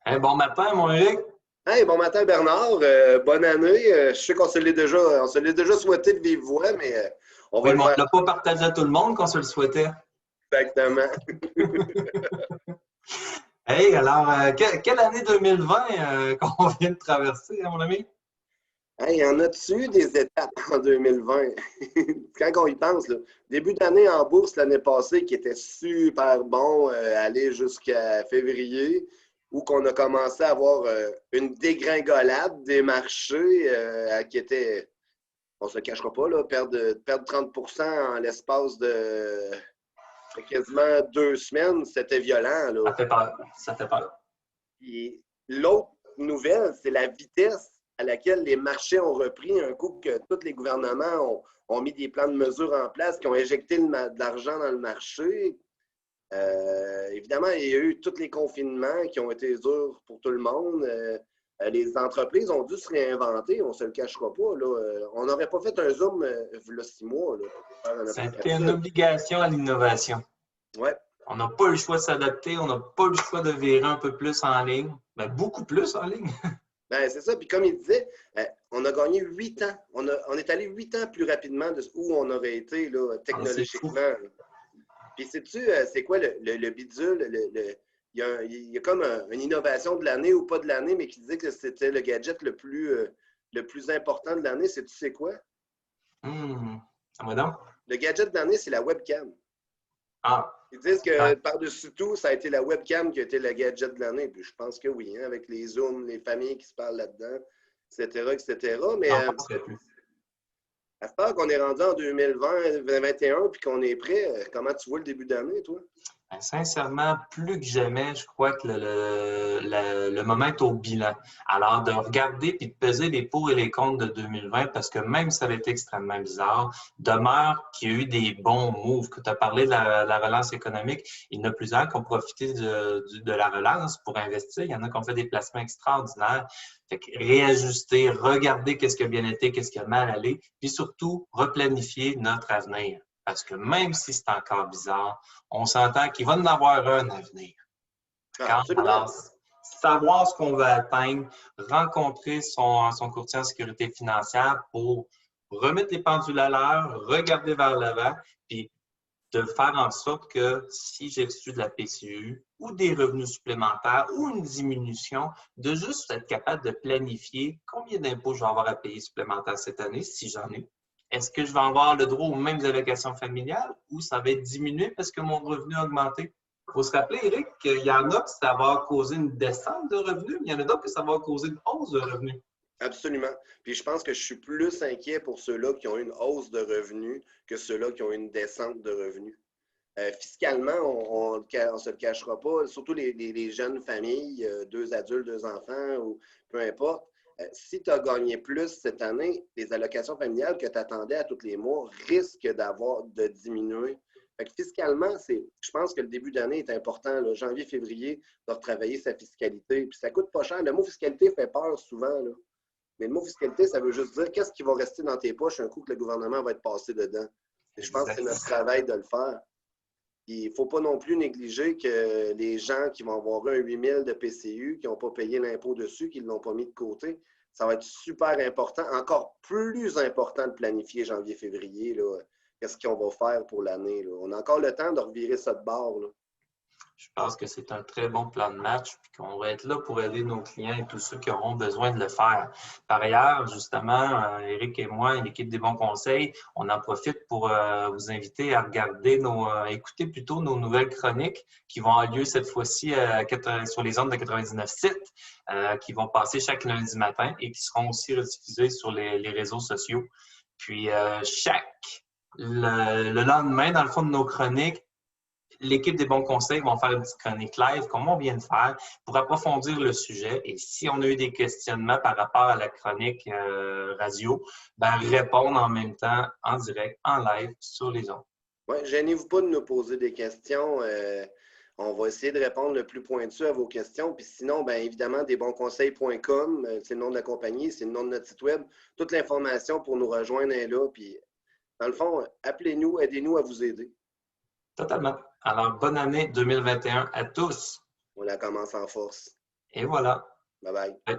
Hey, bon matin, mon Eric. Hey, bon matin Bernard, bonne année. Je sais on se l'est déjà souhaité de vive voix, mais on va Oui, le mais on faire ne l'a pas partagé à tout le monde qu'on se le souhaitait. exactement. Hey, alors, quelle année 2020 qu'on vient de traverser, hein, mon ami? Hey, y en a-tu eu des étapes en 2020? Quand on y pense, là, début d'année en bourse l'année passée qui était super bon, aller jusqu'à février, où qu'on a commencé à avoir une dégringolade des marchés qui était, on se le cachera pas, là, perdre 30% en l'espace de quasiment 2 semaines, c'était violent, là. Ça fait peur. Ça fait peur. Puis l'autre nouvelle, c'est la vitesse à laquelle les marchés ont repris un coup que tous les gouvernements ont mis des plans de mesure en place, qui ont injecté de l'argent dans le marché. Évidemment, il y a eu tous les confinements qui ont été durs pour tout le monde. Les entreprises ont dû se réinventer, on ne se le cachera pas. Là. On n'aurait pas fait un Zoom il y a 6 mois là, pour faire un à peu près C'était une ça. obligation à l'innovation. Ouais. On n'a pas eu le choix de s'adapter, on n'a pas eu le choix de virer un peu plus en ligne, mais beaucoup plus en ligne. Ben, c'est ça. Puis comme il disait, on a gagné 8 ans. On est allé 8 ans plus rapidement de où on aurait été là, Ah, c'est fou. technologiquement. Là. Puis sais-tu, c'est quoi le bidule? Il y a comme une innovation de l'année ou pas de l'année, mais qui disait que c'était le gadget le plus important de l'année. Sais-tu c'est quoi? Ah, moi donc. Le gadget de l'année, c'est la webcam. Ah, Ils disent que ah, par-dessus tout, ça a été la webcam qui a été le gadget de l'année. Puis je pense que oui, hein, avec les Zooms, les familles qui se parlent là-dedans, etc., etc. Mais j'en penserais plus. à ce temps qu'on est rendu en 2020, 2021, puis qu'on est prêt, comment tu vois le début d'année, toi? Ben, sincèrement, plus que jamais, je crois que le moment est au bilan. Alors, de regarder puis de peser les pour et les contre de 2020, parce que même si ça avait été extrêmement bizarre, demeure qu'il y a eu des bons moves. Que tu as parlé de la relance économique, il y en a plusieurs qui ont profité de la relance pour investir. Il y en a qui ont fait des placements extraordinaires. Fait que réajuster, regarder qu'est-ce qui a bien été, qu'est-ce qui a mal allé, puis surtout replanifier notre avenir. Parce que même si c'est encore bizarre, on s'entend qu'il va en avoir un à venir. Ah, D'accord? absolument. Alors, savoir ce qu'on va atteindre, rencontrer son courtier en sécurité financière pour remettre les pendules à l'heure, regarder vers l'avant, puis de faire en sorte que si j'ai reçu de la PCU ou des revenus supplémentaires ou une diminution, de juste être capable de planifier combien d'impôts je vais avoir à payer supplémentaires cette année, si j'en ai. Est-ce que je vais avoir le droit aux mêmes allocations familiales ou ça va être diminué parce que mon revenu a augmenté? Il faut se rappeler, Eric, qu'il y en a que ça va causer une descente de revenus, mais il y en a d'autres que ça va causer une hausse de revenus. Absolument. Puis je pense que je suis plus inquiet pour ceux-là qui ont une hausse de revenus que ceux-là qui ont une descente de revenus. Fiscalement, on ne se le cachera pas, surtout les jeunes familles, 2 adultes, 2 enfants, ou peu importe. Si tu as gagné plus cette année, les allocations familiales que tu attendais à tous les mois risquent de diminuer. Fait que fiscalement, je pense que le début d'année est important, là, janvier, février, de retravailler sa fiscalité. Puis ça coûte pas cher. Le mot fiscalité fait peur souvent, là. Mais le mot fiscalité, ça veut juste dire qu'est-ce qui va rester dans tes poches un coup que le gouvernement va être passé dedans. Et je pense que c'est Exact. notre travail de le faire. Il ne faut pas non plus négliger que les gens qui vont avoir un 8 000 de PCU, qui n'ont pas payé l'impôt dessus, qui ne l'ont pas mis de côté, ça va être super important, encore plus important de planifier janvier-février. Qu'est-ce qu'on va faire pour l'année? On a encore le temps de revirer ça de bord. Là. Je pense que c'est un très bon plan de match, puis qu'on va être là pour aider nos clients et tous ceux qui auront besoin de le faire. Par ailleurs, justement, Eric et moi et l'équipe des bons conseils, on en profite pour vous inviter à regarder écouter plutôt nos nouvelles chroniques qui vont avoir lieu cette fois-ci sur les ondes de 99.7, qui vont passer chaque lundi matin et qui seront aussi rediffusées sur les réseaux sociaux. Puis, le lendemain, dans le fond de nos chroniques, l'équipe des bons conseils vont faire une petite chronique live, comme on vient de faire, pour approfondir le sujet. Et si on a eu des questionnements par rapport à la chronique radio, ben, répondre en même temps, en direct, en live, sur les ondes. Ouais, gênez-vous pas de nous poser des questions. On va essayer de répondre le plus pointu à vos questions. Puis sinon, bien évidemment, desbonsconseils.com, c'est le nom de la compagnie, c'est le nom de notre site web. Toute l'information pour nous rejoindre est là. Puis, dans le fond, appelez-nous, aidez-nous à vous aider. Totalement. Alors, bonne année 2021 à tous. On la commence en force. Et voilà. Bye bye. Ouais.